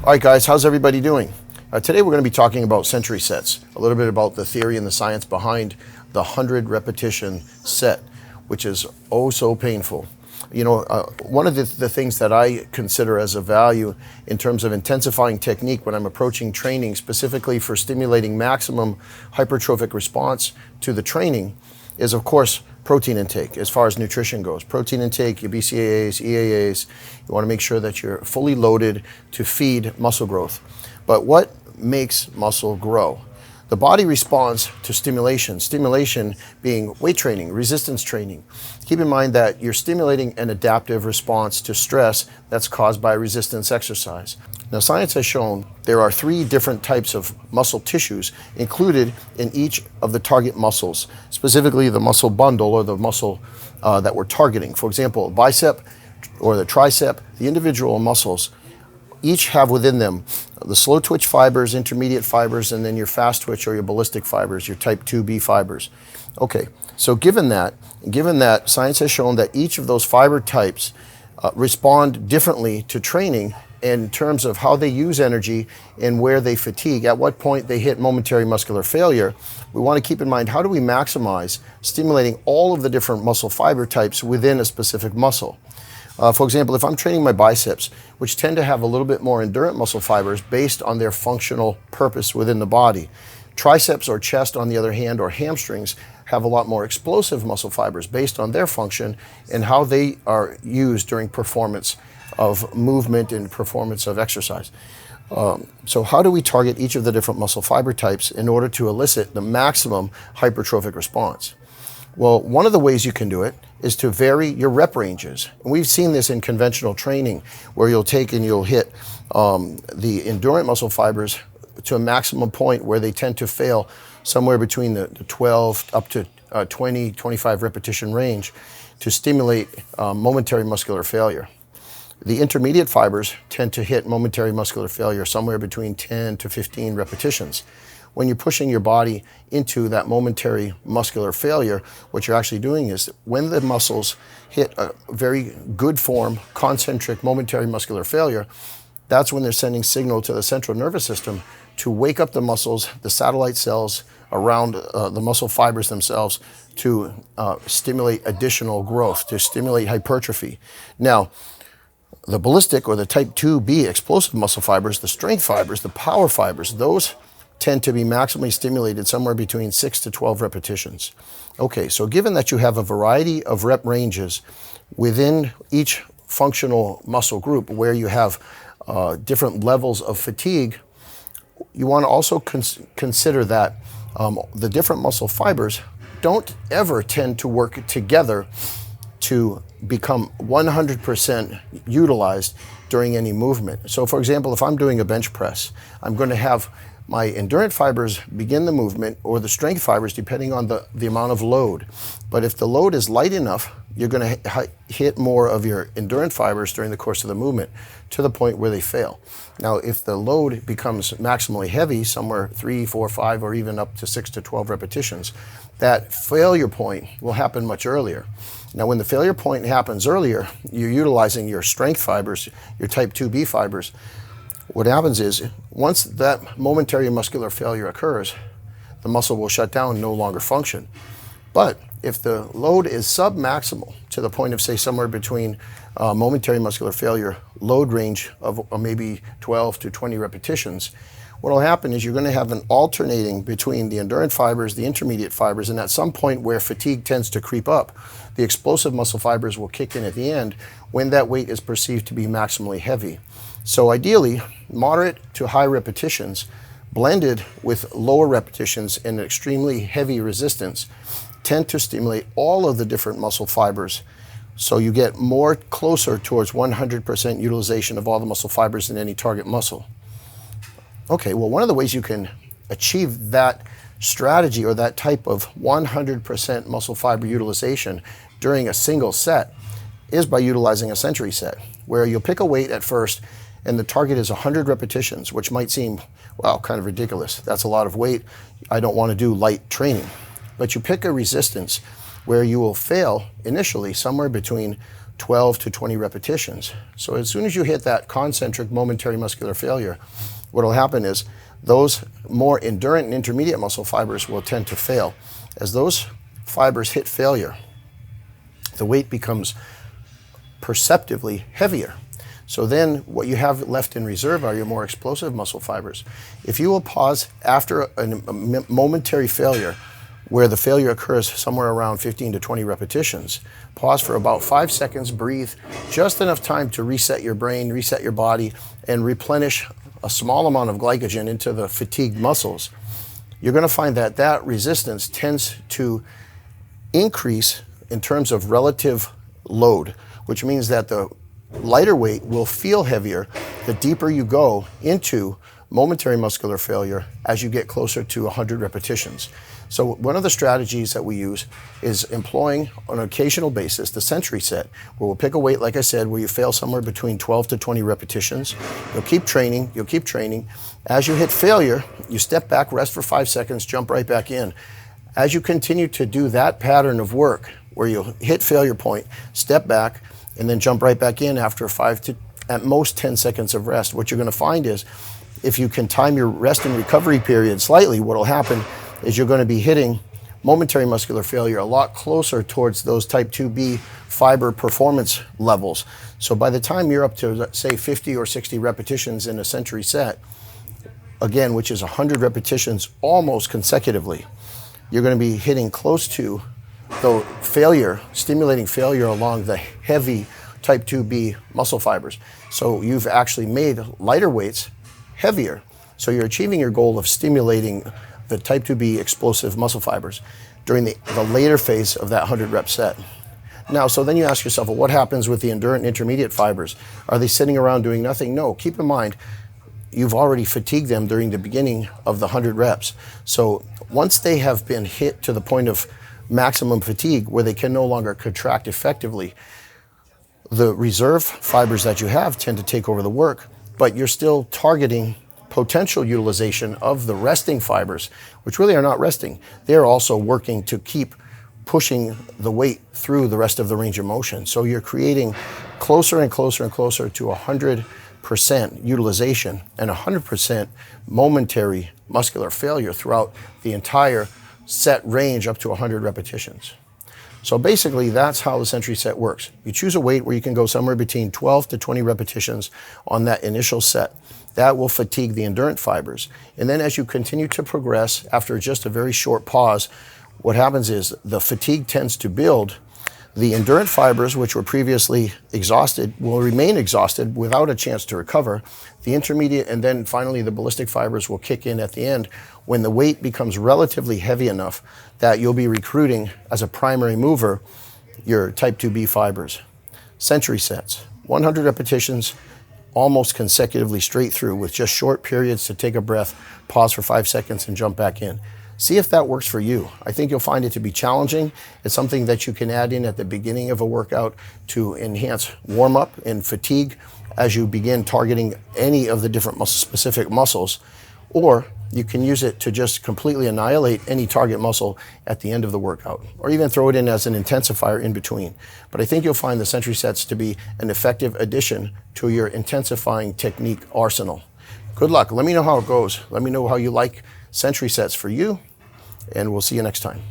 All right, guys, how's everybody doing? Today we're going to be talking about century sets, a little bit about the theory and the science behind the 100 repetition set, which is oh so painful. You know, one of the things that I consider as a value in terms of intensifying technique when I'm approaching training, specifically for stimulating maximum hypertrophic response to the training, is of course protein intake as far as nutrition goes. Protein intake, your BCAAs, EAAs, you want to make sure that you're fully loaded to feed muscle growth. But what makes muscle grow? The body responds to stimulation, stimulation being weight training, resistance training. Keep in mind that you're stimulating an adaptive response to stress that's caused by resistance exercise. Now, science has shown there are 3 different types of muscle tissues included in each of the target muscles, specifically the muscle bundle or the muscle that we're targeting. For example, bicep or the tricep, the individual muscles each have within them the slow twitch fibers, intermediate fibers, and then your fast twitch or your ballistic fibers, your type 2B fibers. Okay, so given that science has shown that each of those fiber types respond differently to training in terms of how they use energy and where they fatigue, at what point they hit momentary muscular failure, we want to keep in mind how do we maximize stimulating all of the different muscle fiber types within a specific muscle. For example, if I'm training my biceps, which tend to have a little bit more endurant muscle fibers based on their functional purpose within the body. Triceps or chest, on the other hand, or hamstrings, have a lot more explosive muscle fibers based on their function and how they are used during performance of movement and performance of exercise. So how do we target each of the different muscle fiber types in order to elicit the maximum hypertrophic response? Well, one of the ways you can do it is to vary your rep ranges. And we've seen this in conventional training where you'll take and you'll hit the endurant muscle fibers to a maximum point where they tend to fail somewhere between the 12 up to 20, 25 repetition range to stimulate momentary muscular failure. The intermediate fibers tend to hit momentary muscular failure somewhere between 10 to 15 repetitions. When you're pushing your body into that momentary muscular failure, what you're actually doing is when the muscles hit a very good form, concentric momentary muscular failure, that's when they're sending signal to the central nervous system to wake up the muscles, the satellite cells around the muscle fibers themselves to stimulate additional growth, to stimulate hypertrophy. Now, the ballistic or the type 2B explosive muscle fibers, the strength fibers, the power fibers, those tend to be maximally stimulated somewhere between 6 to 12 repetitions. Okay, so given that you have a variety of rep ranges within each functional muscle group where you have different levels of fatigue, you want to also consider that the different muscle fibers don't ever tend to work together to become 100% utilized during any movement. So for example, if I'm doing a bench press, I'm going to have my endurance fibers begin the movement, or the strength fibers, depending on the amount of load. But if the load is light enough, you're going to hit more of your endurance fibers during the course of the movement to the point where they fail. Now, if the load becomes maximally heavy, somewhere 3, 4, 5, or even up to 6 to 12 repetitions, that failure point will happen much earlier. Now, when the failure point happens earlier, you're utilizing your strength fibers, your type 2B fibers. What happens is, once that momentary muscular failure occurs, the muscle will shut down and no longer function. But if the load is submaximal to the point of, say, somewhere between momentary muscular failure load range of maybe 12 to 20 repetitions, what will happen is you're going to have an alternating between the endurance fibers, the intermediate fibers, and at some point where fatigue tends to creep up, the explosive muscle fibers will kick in at the end when that weight is perceived to be maximally heavy. So ideally, moderate to high repetitions blended with lower repetitions and extremely heavy resistance tend to stimulate all of the different muscle fibers. So you get more closer towards 100% utilization of all the muscle fibers in any target muscle. Okay, well, one of the ways you can achieve that strategy or that type of 100% muscle fiber utilization during a single set is by utilizing a century set, where you'll pick a weight at first and the target is 100 repetitions, which might seem, well, kind of ridiculous. That's a lot of weight. I don't want to do light training. But you pick a resistance where you will fail initially somewhere between 12 to 20 repetitions. So as soon as you hit that concentric momentary muscular failure, what will happen is those more endurant and intermediate muscle fibers will tend to fail. As those fibers hit failure, the weight becomes perceptibly heavier. So then what you have left in reserve are your more explosive muscle fibers. If you will pause after a momentary failure, where the failure occurs somewhere around 15 to 20 repetitions, pause for about 5 seconds, breathe, just enough time to reset your brain, reset your body, and replenish a small amount of glycogen into the fatigued muscles, you're going to find that that resistance tends to increase in terms of relative load, which means that the lighter weight will feel heavier the deeper you go into momentary muscular failure as you get closer to 100 repetitions. So one of the strategies that we use is employing on an occasional basis the century set, where we'll pick a weight, like I said, where you fail somewhere between 12 to 20 repetitions. You'll keep training, you'll keep training. As you hit failure, you step back, rest for 5 seconds, jump right back in. As you continue to do that pattern of work, where you'll hit failure point, step back, and then jump right back in after 5 to at most 10 seconds of rest, what you're going to find is, if you can time your rest and recovery period slightly, what will happen is you're going to be hitting momentary muscular failure a lot closer towards those type 2B fiber performance levels. So by the time you're up to, let's say, 50 or 60 repetitions in a century set, again, which is 100 repetitions almost consecutively, you're going to be hitting close to the failure, stimulating failure along the heavy type 2B muscle fibers. So you've actually made lighter weights heavier. So you're achieving your goal of stimulating the type 2B explosive muscle fibers during the later phase of that 100 rep set. Now, so then you ask yourself, well, what happens with the endurant intermediate fibers? Are they sitting around doing nothing? No, keep in mind, you've already fatigued them during the beginning of the 100 reps. So once they have been hit to the point of maximum fatigue where they can no longer contract effectively, the reserve fibers that you have tend to take over the work, but you're still targeting potential utilization of the resting fibers, which really are not resting. They're also working to keep pushing the weight through the rest of the range of motion. So you're creating closer and closer and closer to 100% utilization and 100% momentary muscular failure throughout the entire set range up to 100 repetitions. So basically, that's how the century set works. You choose a weight where you can go somewhere between 12 to 20 repetitions on that initial set. That will fatigue the endurant fibers. And then as you continue to progress, after just a very short pause, what happens is the fatigue tends to build. The endurant fibers, which were previously exhausted, will remain exhausted without a chance to recover. The intermediate and then finally the ballistic fibers will kick in at the end when the weight becomes relatively heavy enough that you'll be recruiting as a primary mover your type 2B fibers. Century sets, 100 repetitions, almost consecutively straight through with just short periods to take a breath, pause for 5 seconds and jump back in. See if that works for you. I think you'll find it to be challenging. It's something that you can add in at the beginning of a workout to enhance warm-up and fatigue as you begin targeting any of the different specific muscles, or you can use it to just completely annihilate any target muscle at the end of the workout, or even throw it in as an intensifier in between. But I think you'll find the century sets to be an effective addition to your intensifying technique arsenal. Good luck. Let me know how it goes. Let me know how you like century sets for you, and we'll see you next time.